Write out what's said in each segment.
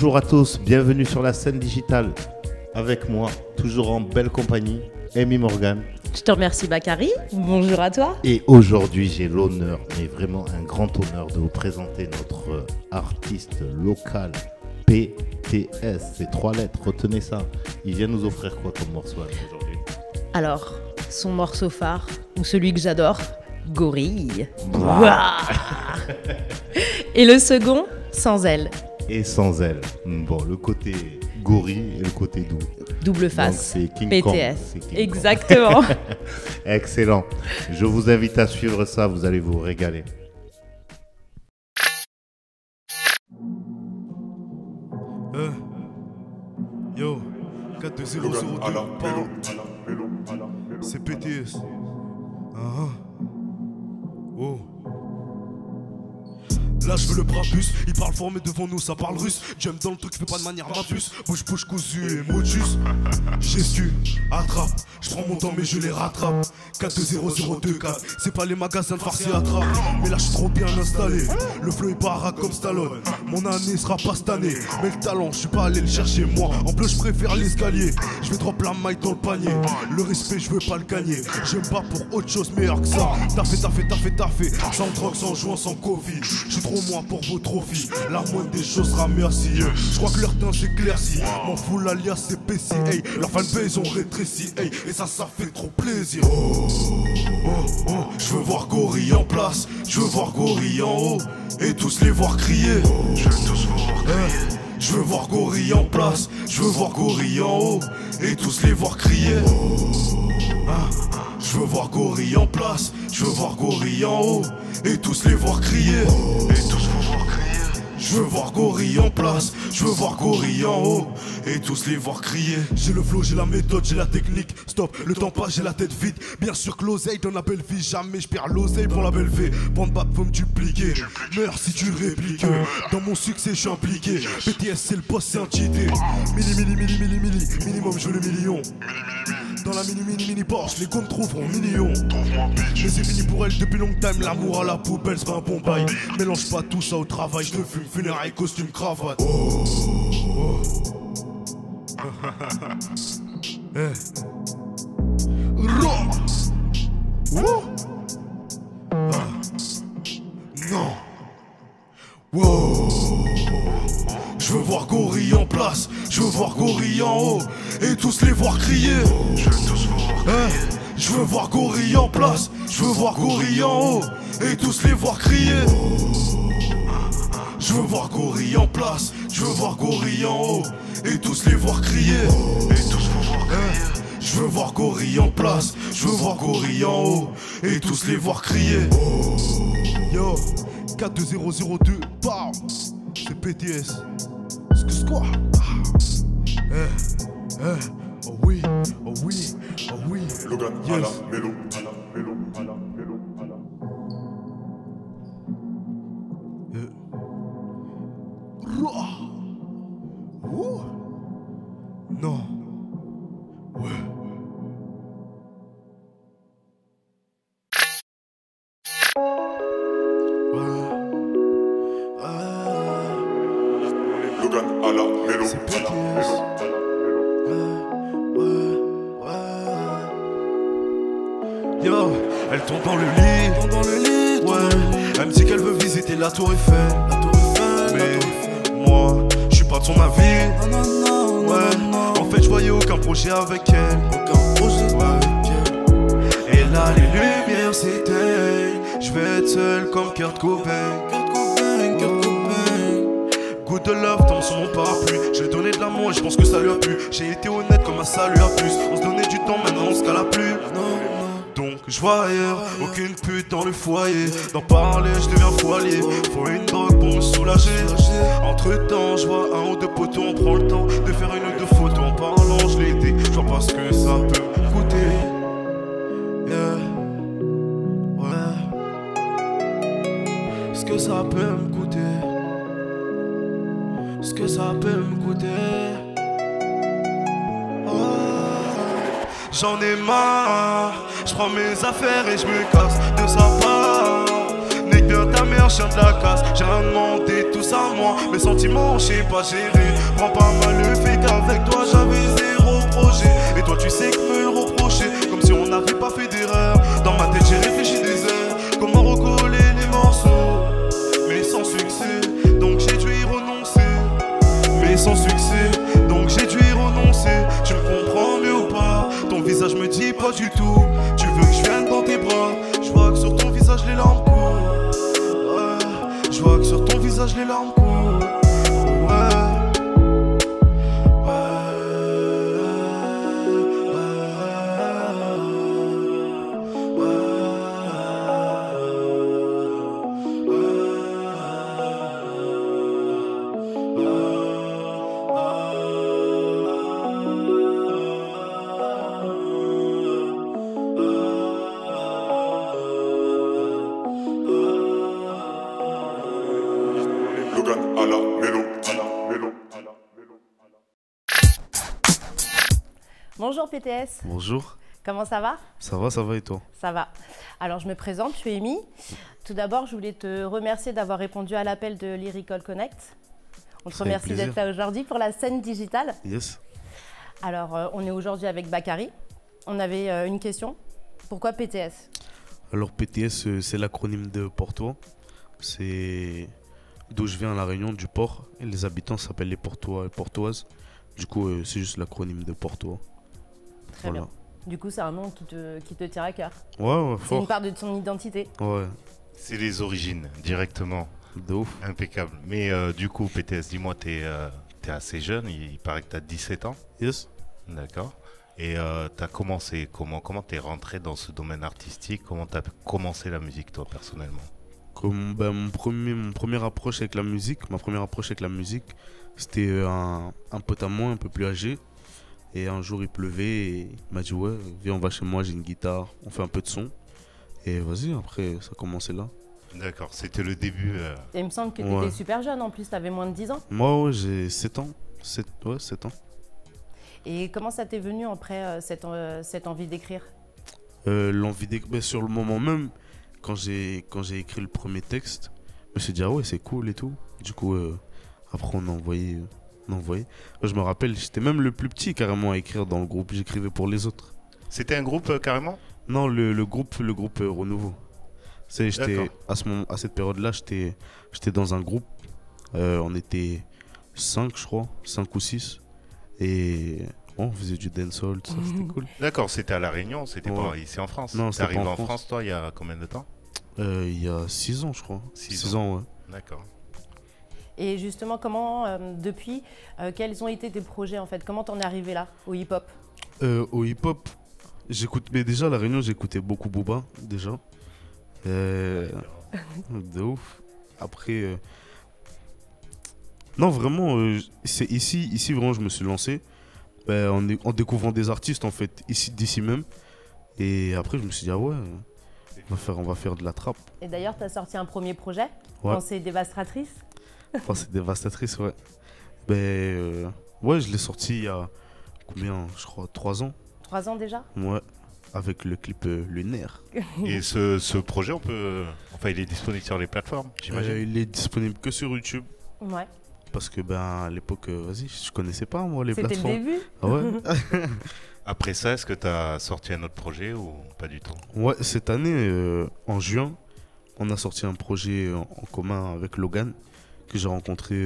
Bonjour à tous, bienvenue sur la scène digitale. Avec moi, toujours en belle compagnie, Amy Morgan. Je te remercie Bakary, bonjour à toi. Et aujourd'hui, j'ai l'honneur, mais vraiment un grand honneur de vous présenter notre artiste local, PTS. Ces 3 lettres, retenez ça. Il vient nous offrir quoi comme morceau aujourd'hui? Alors, son morceau phare, ou celui que j'adore, Gorille. Ouah. Et le second, Sans elle. Et Sans elle. Bon, le côté gorille et le côté doux. Double face, donc, c'est King PTS. Kong, c'est King Exactement. Kong. Excellent. Je vous invite à suivre ça, vous allez vous régaler. Yo, 4-2-0-0-2, c'est PTS. Oh. Là je veux le Brabus, il parle fort mais devant nous ça parle russe. J'aime dans le truc, fais pas de manière mabus. Bouche cousu et motus. Jésus, attrape, je prends mon temps mais je les rattrape. 4-2-0-0-2-4, c'est pas les magasins de farci attrape. Mais là je suis trop bien installé, le flow est baraque comme Stallone. Mon année sera pas cette année, mais le talent je suis pas allé le chercher moi. En bleu je préfère l'escalier, je vais drop la maille dans le panier. Le respect je veux pas le gagner, j'aime pas pour autre chose meilleur que ça. T'as fait, sans drogue, sans jouant, sans Covid. Je suis trop moi pour vos trophies, la moindre des choses sera merci. Je crois que leur temps s'éclaircit, m'en fous l'alias c'est Pessi, hey. Leur fanbase ont rétréci, hey. Et ça fait trop plaisir. Je veux voir Gorille en place, je veux voir Gorille en haut, et tous les voir crier. Je veux tous vous voir crier. Je veux voir Gorille en place, je veux voir Gorille en haut, et tous les voir crier. Je veux voir Gorille en place, je veux voir Gorille en haut, et tous les voir crier. Et tous vous voir crier. Je veux voir Gorille en place, je veux voir Gorille en haut, et tous les voir crier. J'ai le flow, j'ai la méthode, j'ai la technique. Stop, le temps passe, j'ai la tête vide. Bien sûr que l'oseille dans la belle vie, jamais je perds l'oseille pour la belle vie. Bande bap, faut me dupliquer. Meurs si tu répliques. Dans mon succès, je suis impliqué. BTS, c'est le boss, c'est un cheaté. Minimum, je veux le million. Dans la mini Porsche, les comptes trouveront millions. Mais c'est fini pour elle depuis long time. L'amour à la poubelle, c'est pas un bon bail. Mélange pas tout ça au travail. Je te fume, funérailles, costume, cravate. Non. Wow. Je veux voir Gorille en place, je veux voir Gorille en haut, et tous les voir crier. Je veux tous voir crier. Je veux voir Gorille en place, je veux voir Gorille en haut, et tous les voir crier. Je veux voir Gorille en place, je veux voir Gorille en haut, et tous les voir crier. Et tous vous voir crier. Je veux voir Gorille en place, je veux voir Gorille en haut, et tous les voir crier. Yo, 4-2-0-0-2, bam, c'est PTS. C'est quoi? Oh oui, oh oui, oh oui. Logan Yes. à la mélo. Non. Ouais. Logan à la mélo. C'est PTS. Yo, elle tombe dans le lit. Ouais. Elle me dit qu'elle veut visiter la Tour Eiffel. Mais moi, je suis pas de son avis. Ouais. En fait, je voyais aucun projet avec elle. Et là, les lumières s'éteignent. Je vais être seul comme Kurt Cobain. Good love tombe sur mon parapluie. Je lui ai donné de l'amour et je pense que ça lui a plu. J'ai été honnête comme un salut à plus. On se donnait du temps, maintenant on se cala plus. Donc je vois ailleurs, aucune pute dans le foyer. D'en parler, je deviens foilier. Faut une drogue pour me soulager. Entre temps, je vois un ou deux poteaux. On prend le temps de faire une ou deux photos. En parlant, je l'ai dit. Je vois pas ce que ça peut me coûter. Yeah. Ouais. Ce que ça peut me coûter. Ce que ça peut me coûter. Oh. J'en ai marre. Je prends mes affaires et je me casse de sa part. Nique bien ta jamais un chien de la casse. J'ai rien demandé, tout ça moi. Mes sentiments, je sais pas gérer. Prends pas mal le fait qu'avec toi j'avais zéro projet. Et toi tu sais que me le reprocher, comme si on n'avait pas fait d'erreur. Dans ma tête j'ai réfléchi des heures, comment recoller les morceaux. Mais sans succès, donc j'ai dû y renoncer. Mais sans succès, donc j'ai dû y renoncer. Tu me comprends mieux ou pas? Ton visage me dit pas du tout. Tu veux que je vienne dans tes bras? Je vois que sur ton visage les larmes courent. Ouais, je vois que sur ton visage les larmes courent. Ouais. Logan à la mélodie. Bonjour PTS, Bonjour, comment ça va? ça va et toi? Ça va. Alors je me présente, je suis Amy. Tout d'abord, je voulais te remercier d'avoir répondu à l'appel de Lyrical Connect. On te Ça fait remercie plaisir. d'être là aujourd'hui pour la scène digitale. Yes. Alors, on est aujourd'hui avec Bakary. On avait une question. Pourquoi PTS? Alors PTS, c'est l'acronyme de Portois. C'est d'où je viens à La Réunion, du port. Et les habitants s'appellent les Portois et Portoises. Du coup, c'est juste l'acronyme de Portois. Très bien. Du coup, c'est un nom qui te tient à cœur. Ouais, C'est une fort. part de ton identité. Ouais, C'est les origines, directement. de ouf. Impeccable. Mais du coup, PTS, dis-moi, t'es assez jeune, il paraît que t'as 17 ans. Yes. D'accord. Et t'as commencé comment? Comment t'es rentré dans ce domaine artistique? Comment t'as commencé la musique, toi, personnellement? Comme, mon première approche avec la musique, ma première approche avec la musique, c'était un pote à moi un peu plus âgé. Et un jour il pleuvait et il m'a dit ouais, viens on va chez moi, j'ai une guitare, on fait un peu de son. Et vas-y, après ça a commencé là. D'accord, c'était le début. Et il me semble que tu Ouais. étais super jeune en plus, tu avais moins de 10 ans. Moi ouais, j'ai 7 ans. 7 ans. Et comment ça t'est venu après cette envie d'écrire? L'envie d'écrire, sur le moment même, quand j'ai écrit le premier texte, je me suis dit ah ouais c'est cool et tout. Du coup après on a envoyé. Je me rappelle, j'étais même le plus petit carrément à écrire dans le groupe, j'écrivais pour les autres. C'était un groupe carrément? Non, le groupe Renouveau. J'étais D'accord. à cette période-là, j'étais dans un groupe. On était 5, je crois, 5 ou 6. Et on faisait du dancehall, tout ça, c'était cool. D'accord, c'était à La Réunion, c'était Ouais. pas ici en France. Non, T'es c'était pas arrivé en en France. France, toi, il y a combien de temps? Il y a 6 ans, je crois. 6 ans, ouais. D'accord. Et justement, comment, depuis, quels ont été tes projets en fait? Comment t'en es arrivé là, au hip-hop? Au hip-hop, mais déjà à La Réunion, j'écoutais beaucoup Booba, déjà. De ouf. Après, non, vraiment, c'est ici vraiment, je me suis lancé en découvrant des artistes, en fait, d'ici même. Et après, je me suis dit, ah ouais, on va faire de la trappe. Et d'ailleurs, t'as sorti un premier projet, Ouais. Pensée dévastatrice. Enfin, c'est dévastatrice, ouais. Ouais, je l'ai sorti il y a combien, je crois, 3 ans. 3 ans déjà? Ouais, avec le clip Lunaire. Et ce projet, il est disponible sur les plateformes, j'imagine. Il est disponible que sur YouTube. Ouais. Parce que à l'époque, vas-y, je connaissais pas moi les C'était le plateformes. début. Ah ouais. Après ça, est-ce que tu as sorti un autre projet ou pas du tout? Ouais, cette année, en juin, on a sorti un projet en commun avec Logan que j'ai rencontré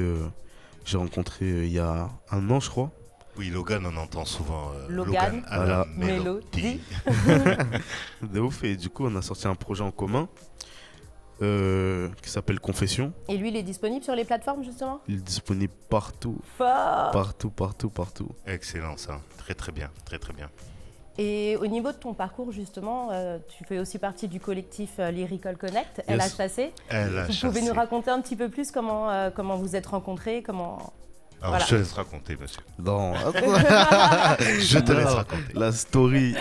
il y a 1 an, je crois. Oui, Logan, on entend souvent Logan à la Mélodie. mélodie. De ouf. Et du coup, on a sorti un projet en commun qui s'appelle Confession. Et lui, il est disponible sur les plateformes justement? Il est disponible partout, Fort. partout. Excellent ça, très très bien, très très bien. Et au niveau de ton parcours justement, tu fais aussi partie du collectif Lyrical Connect, Yes. LHC. Elle a Vous pouvez nous raconter un petit peu plus comment vous êtes rencontrés, comment... Alors Voilà. je te laisse raconter, monsieur. Non, Je te Non, laisse raconter. la story.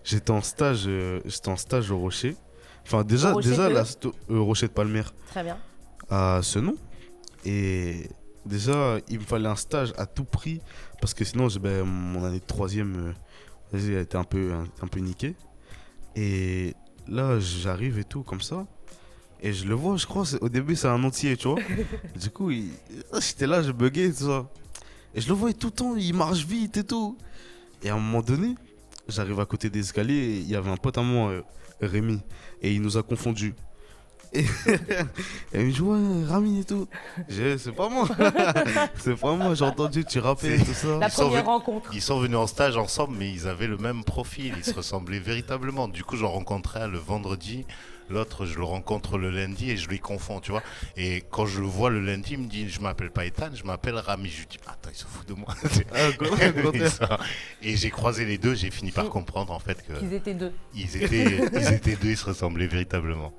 J'étais en stage au Rocher. Enfin, déjà, Au Rocher Rocher de Palmer, Très bien. à Senon. Et déjà, il me fallait un stage à tout prix. Parce que sinon, mon année de 3e, elle était un peu niquée. Et là, j'arrive et tout, comme ça. Et je le vois, je crois, au début c'est un entier, tu vois. Du coup, j'étais là, je buguais, tout ça. Et je le voyais tout le temps, il marche vite et tout. Et à un moment donné, j'arrive à côté des escaliers et il y avait un pote à moi, Rémi, et il nous a confondus. Et il me dit, ouais, Rami et tout. J'ai dit, c'est pas moi. C'est pas moi, j'ai entendu, tu rappais et tout ça. La première rencontre. Ils sont venus en stage ensemble, mais ils avaient le même profil, ils se ressemblaient véritablement. Du coup, je le rencontrais le vendredi, l'autre, je le rencontre le lundi et je les confonds, tu vois. Et quand je le vois le lundi, il me dit, je m'appelle pas Ethan, je m'appelle Rami. Je lui dis, attends, il se fout de moi. Et j'ai croisé les deux, j'ai fini par comprendre en fait Qu'ils étaient deux. Ils étaient deux, ils se ressemblaient véritablement.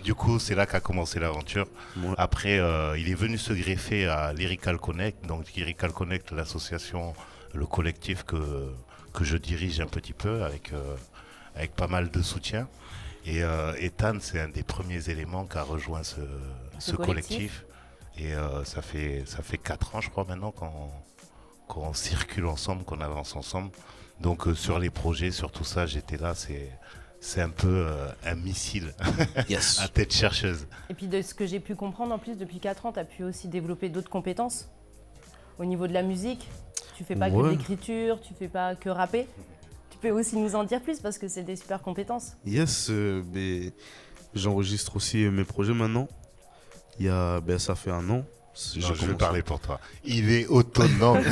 Du coup, c'est là qu'a commencé l'aventure. Ouais. Après, il est venu se greffer à Lyrical Connect. Donc, Lyrical Connect, l'association, le collectif que je dirige un petit peu avec pas mal de soutien. Et Ethan, c'est un des premiers éléments qui a rejoint ce collectif. Et ça fait 4 ans, je crois, maintenant qu'on circule ensemble, qu'on avance ensemble. Donc, sur les projets, sur tout ça, j'étais là. C'est un peu un missile Yes. à tête chercheuse. Et puis de ce que j'ai pu comprendre, en plus, depuis 4 ans, tu as pu aussi développer d'autres compétences. Au niveau de la musique, tu fais pas que de l'écriture, tu fais pas que rapper. Tu peux aussi nous en dire plus parce que c'est des super compétences. Yes, mais j'enregistre aussi mes projets maintenant. Ça fait 1 an. Je vais parler pour toi. Il est autonome.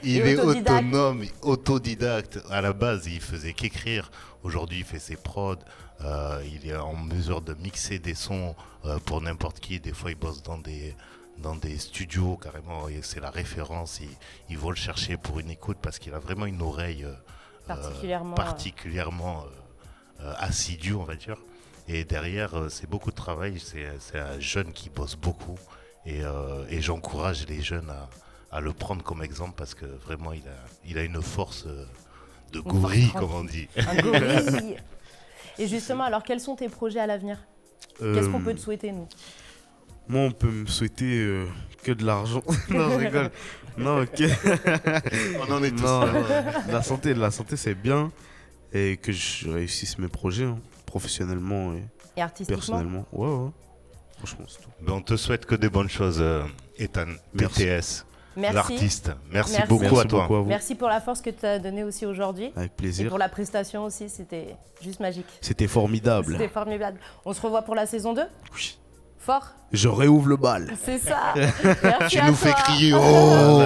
Il est autonome, autodidacte. À la base, il faisait qu'écrire. Aujourd'hui, il fait ses prods. Il est en mesure de mixer des sons pour n'importe qui. Des fois, il bosse dans des studios carrément. C'est la référence. Il va le chercher pour une écoute parce qu'il a vraiment une oreille particulièrement assidue, on va dire. Et derrière, c'est beaucoup de travail. C'est un jeune qui bosse beaucoup. Et j'encourage les jeunes à le prendre comme exemple parce que vraiment il a une force de gorille, comme on dit. Un gorille. Et justement, alors quels sont tes projets à l'avenir? Qu'est-ce qu'on peut te souhaiter, nous? Moi, on peut me souhaiter que de l'argent. Non, je rigole. Non, ok. On en est tous là. La santé, c'est bien. Et que je réussisse mes projets, hein, professionnellement Et artistiquement? Personnellement. Ouais. Franchement, c'est tout. Ben, on te souhaite que des bonnes choses, Ethan. PTS, l'artiste. Merci beaucoup à toi. Merci pour la force que tu as donnée aussi aujourd'hui. Avec plaisir. Et pour la prestation aussi, c'était juste magique. C'était formidable. C'était formidable. On se revoit pour la saison 2? Oui. Fort? Je réouvre le bal. C'est ça. Merci Tu à nous toi. fais crier. Oh.